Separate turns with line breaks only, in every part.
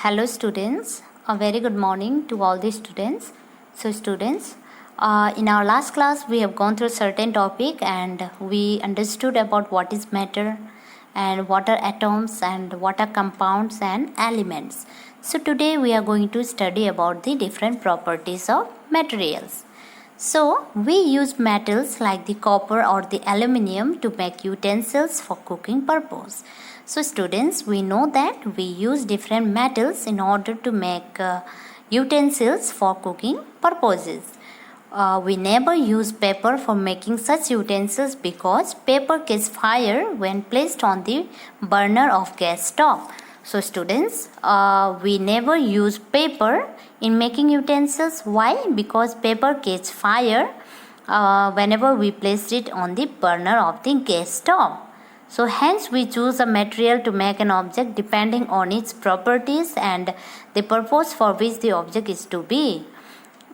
Hello students, a very good morning to all the students. So students, in our last class we have gone through certain topic and we understood about what is matter and what are atoms and what are compounds and elements. So today we are going to study about the different properties of materials. So we use metals like the copper or the aluminium to make utensils for cooking purpose. So students, we know that we use different metals in order to make utensils for cooking purposes. We never use paper for making such utensils because paper catches fire when placed on the burner of gas stove. So students, we never use paper in making utensils. Why? Because paper catches fire whenever we place it on the burner of the gas stove. So hence we choose a material to make an object depending on its properties and the purpose for which the object is to be.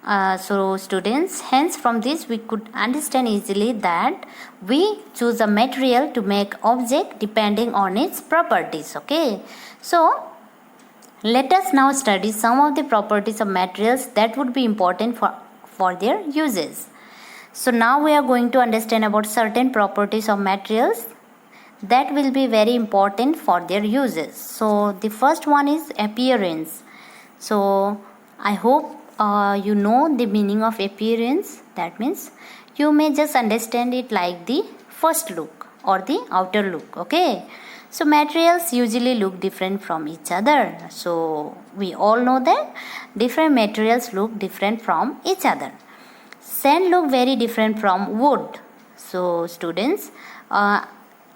So students, hence from this we could understand easily that we choose a material to make object depending on its properties. Okay. So let us now study some of the properties of materials that would be important for their uses. So now we are going to understand about certain properties of materials that will be very important for their uses. So the first one is appearance. So I hope you know the meaning of appearance. That means you may just understand it like the first look or the outer look. Okay. So materials usually look different from each other. So we all know that different materials look different from each other. Sand look very different from wood. So students,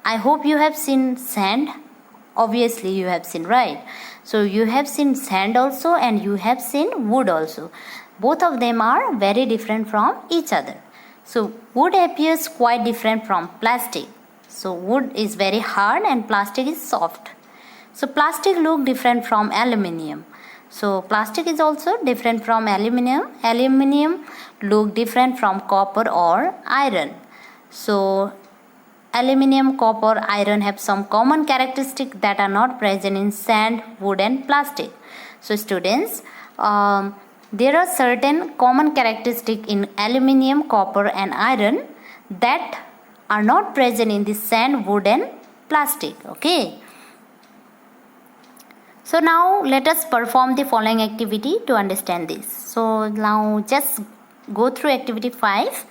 I hope you have seen sand. Obviously you have seen, right? So you have seen sand also and you have seen wood also. Both of them are very different from each other. So wood appears quite different from plastic. So wood is very hard and plastic is soft. So plastic look different from aluminium. So plastic is also different from aluminium. Aluminium look different from copper or iron. So aluminium, copper, iron have some common characteristics that are not present in sand, wood and plastic. So students, there are certain common characteristics in aluminium, copper and iron that are not present in the sand, wood and plastic. Okay. So now let us perform the following activity to understand this. So now just go through activity 5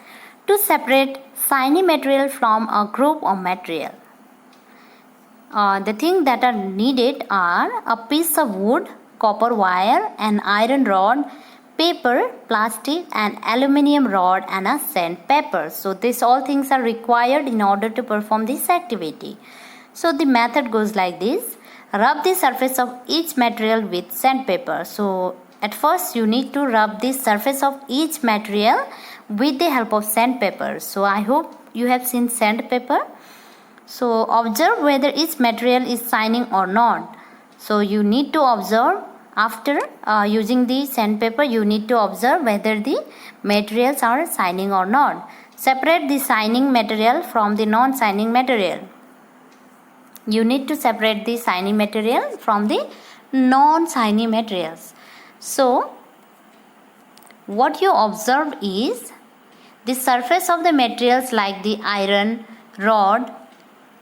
to separate shiny material from a group of material. The things that are needed are a piece of wood, copper wire, an iron rod, paper, plastic, an aluminium rod and a sandpaper. So these all things are required in order to perform this activity. So the method goes like this. Rub the surface of each material with sandpaper. So at first you need to rub the surface of each material with the help of sandpaper. So I hope you have seen sandpaper. So observe whether each material is shining or not. So you need to observe after using the sandpaper, you need to observe whether the materials are shining or not. Separate the shining material from the non-shining material. You need to separate the shiny material from the non-shiny materials. So what you observe is the surface of the materials like the iron rod,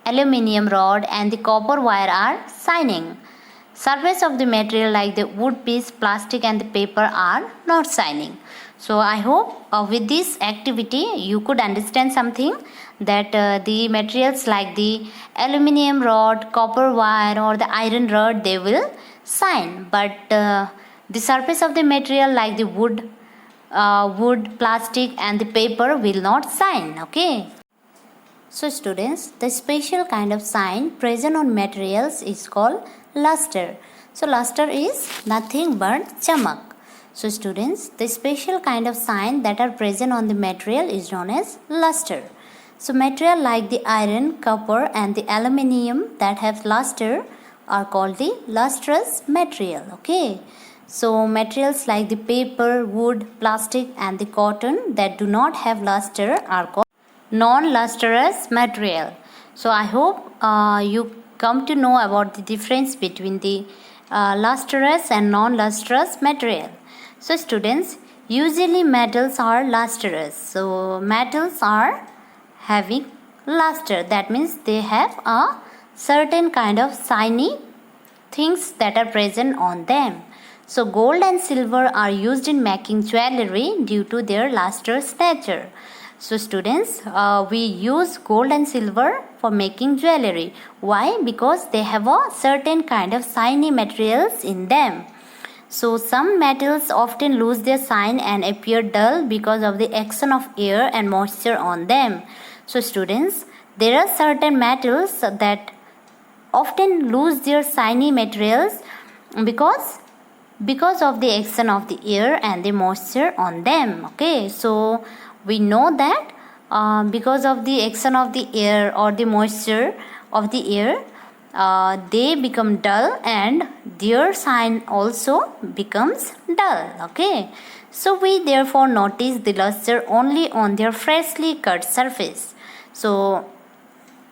aluminium rod and the copper wire are shining. Surface of the material like the wood piece, plastic and the paper are not shining. So I hope with this activity you could understand something that the materials like the aluminium rod, copper wire or the iron rod, they will shine. But the surface of the material like the wood, plastic and the paper will not shine. Okay. So students, the special kind of shine present on materials is called luster. So luster is nothing but chamak. So students, the special kind of shine that are present on the material is known as luster. So material like the iron, copper and the aluminium that have luster are called the lustrous material. Okay. So materials like the paper, wood, plastic and the cotton that do not have luster are called non-lustrous material. So I hope you come to know about the difference between the lustrous and non-lustrous material. So students, usually metals are lustrous. So metals are having luster. That means they have a certain kind of shiny things that are present on them. So gold and silver are used in making jewelry due to their lustrous nature. So students, we use gold and silver for making jewelry. Why? Because they have a certain kind of shiny materials in them. So some metals often lose their shine and appear dull because of the action of air and moisture on them. So students, there are certain metals that often lose their shiny materials because of the action of the air and the moisture on them. Okay, so we know that because of the action of the air or the moisture of the air, they become dull and their shine also becomes dull. Okay, so we therefore notice the luster only on their freshly cut surface. So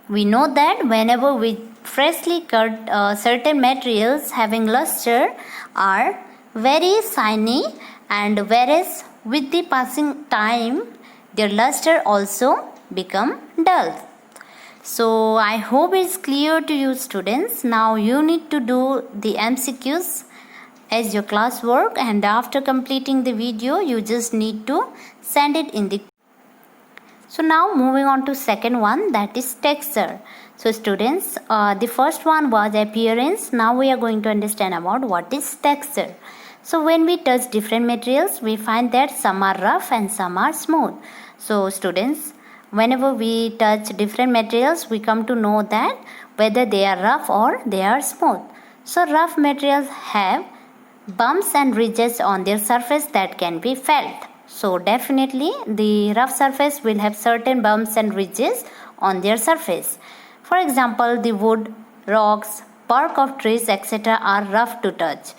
we know that whenever we freshly cut certain materials having luster are very shiny, and whereas with the passing time their luster also become dull. So I hope it's clear to you students. Now you need to do the MCQs as your classwork, and after completing the video you just need to send it in the. So now moving on to second one, that is texture. So students, the first one was appearance. Now we are going to understand about what is texture. So when we touch different materials, we find that some are rough and some are smooth. So students, whenever we touch different materials, we come to know that whether they are rough or they are smooth. So rough materials have bumps and ridges on their surface that can be felt. So definitely the rough surface will have certain bumps and ridges on their surface. For example, the wood, rocks, bark of trees, etc. are rough to touch.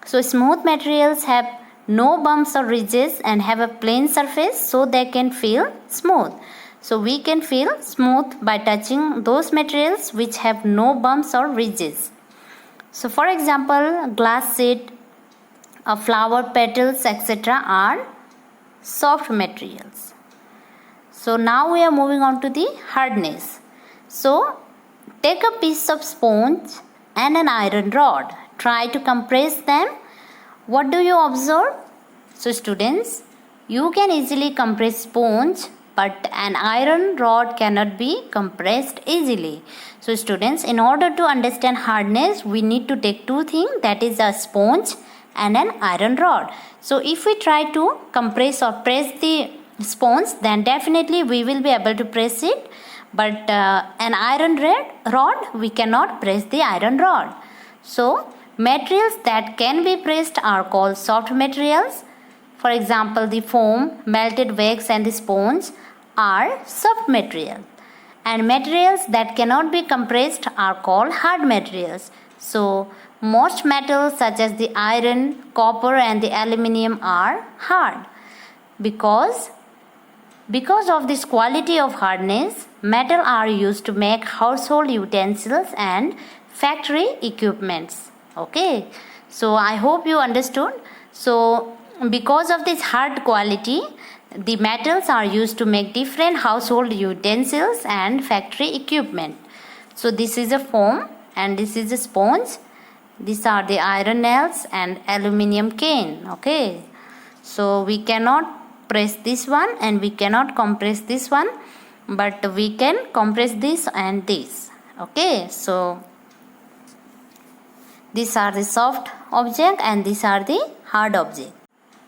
So smooth materials have no bumps or ridges and have a plain surface, so they can feel smooth. So we can feel smooth by touching those materials which have no bumps or ridges. So for example, glass sheet, flower petals, etc. are soft materials. So now we are moving on to the hardness. So take a piece of sponge and an iron rod. Try to compress them. What do you observe? So students, you can easily compress sponge, but an iron rod cannot be compressed easily. So students, in order to understand hardness, we need to take two things, that is a sponge and an iron rod. So if we try to compress or press the sponge, then definitely we will be able to press it, but an iron rod, we cannot press the iron rod. So materials that can be pressed are called soft materials. For example, the foam, melted wax and the sponge are soft materials. And materials that cannot be compressed are called hard materials. So most metals such as the iron, copper and the aluminium are hard. Because of this quality of hardness, metal are used to make household utensils and factory equipments. Okay, so I hope you understood. So because of this hard quality, the metals are used to make different household utensils and factory equipment. So this is a foam and this is a sponge. These are the iron nails and aluminium cane. Okay, so we cannot press this one and we cannot compress this one, but we can compress this and this. Okay, so these are the soft object and these are the hard object.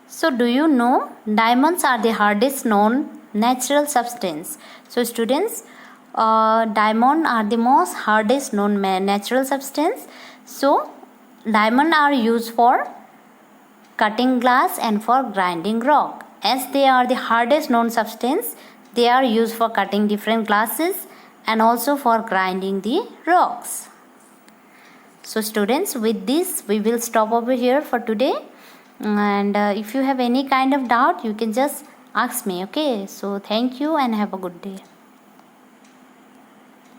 So do you know diamonds are the hardest known natural substance? So students, diamond are the most hardest known natural substance. So diamond are used for cutting glass and for grinding rock. As they are the hardest known substance, they are used for cutting different glasses and also for grinding the rocks. So students, with this we will stop over here for today, and if you have any kind of doubt you can just ask me. Okay, so thank you and have a good day.